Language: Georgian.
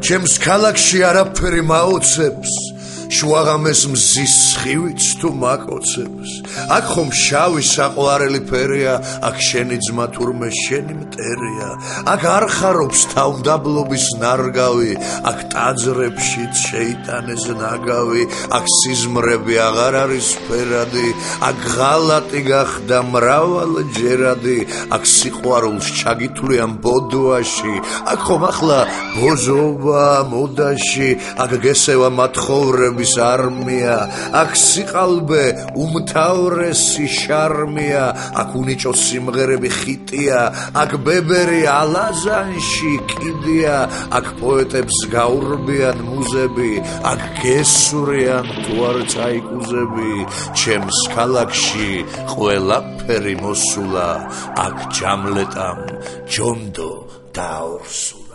ჩემს ქალაქში არაფერი მაოცებს შუაღამეს მზის სხივიც თუ მაკოცებს აქ ხომ შავი საყვარელი ფერია აქ შენი ძმა თურმე შენი მტერია აქ არ ხარობს თავმდაბლობის ნარგავი აქ ტაძრებშიც შეიტანეს ნაგავი აქ სიზმრები აღარ არის ფერადი აქ ღალატი გახდა მრავალჯერადი აქ სიყვარულს ჩაგითვლიან ბოდვაში აქ ხომ ახლა ბოზობა მოდაში აქ გესევა მათხოვრების არმია აქ სიყალბე უმთავრესი შარმია აქ უნიჭო სიმღერები ხიტია აქ ბებერი ალაზანში კიდია აქ პოეტებს გაურბიან მუზები აქ გესურიან თუ არ წაიკუზები ჩემს ქალაქში ყველაფერი მოსულა აქ ჯამლეტამ ჯონდო დაორსულა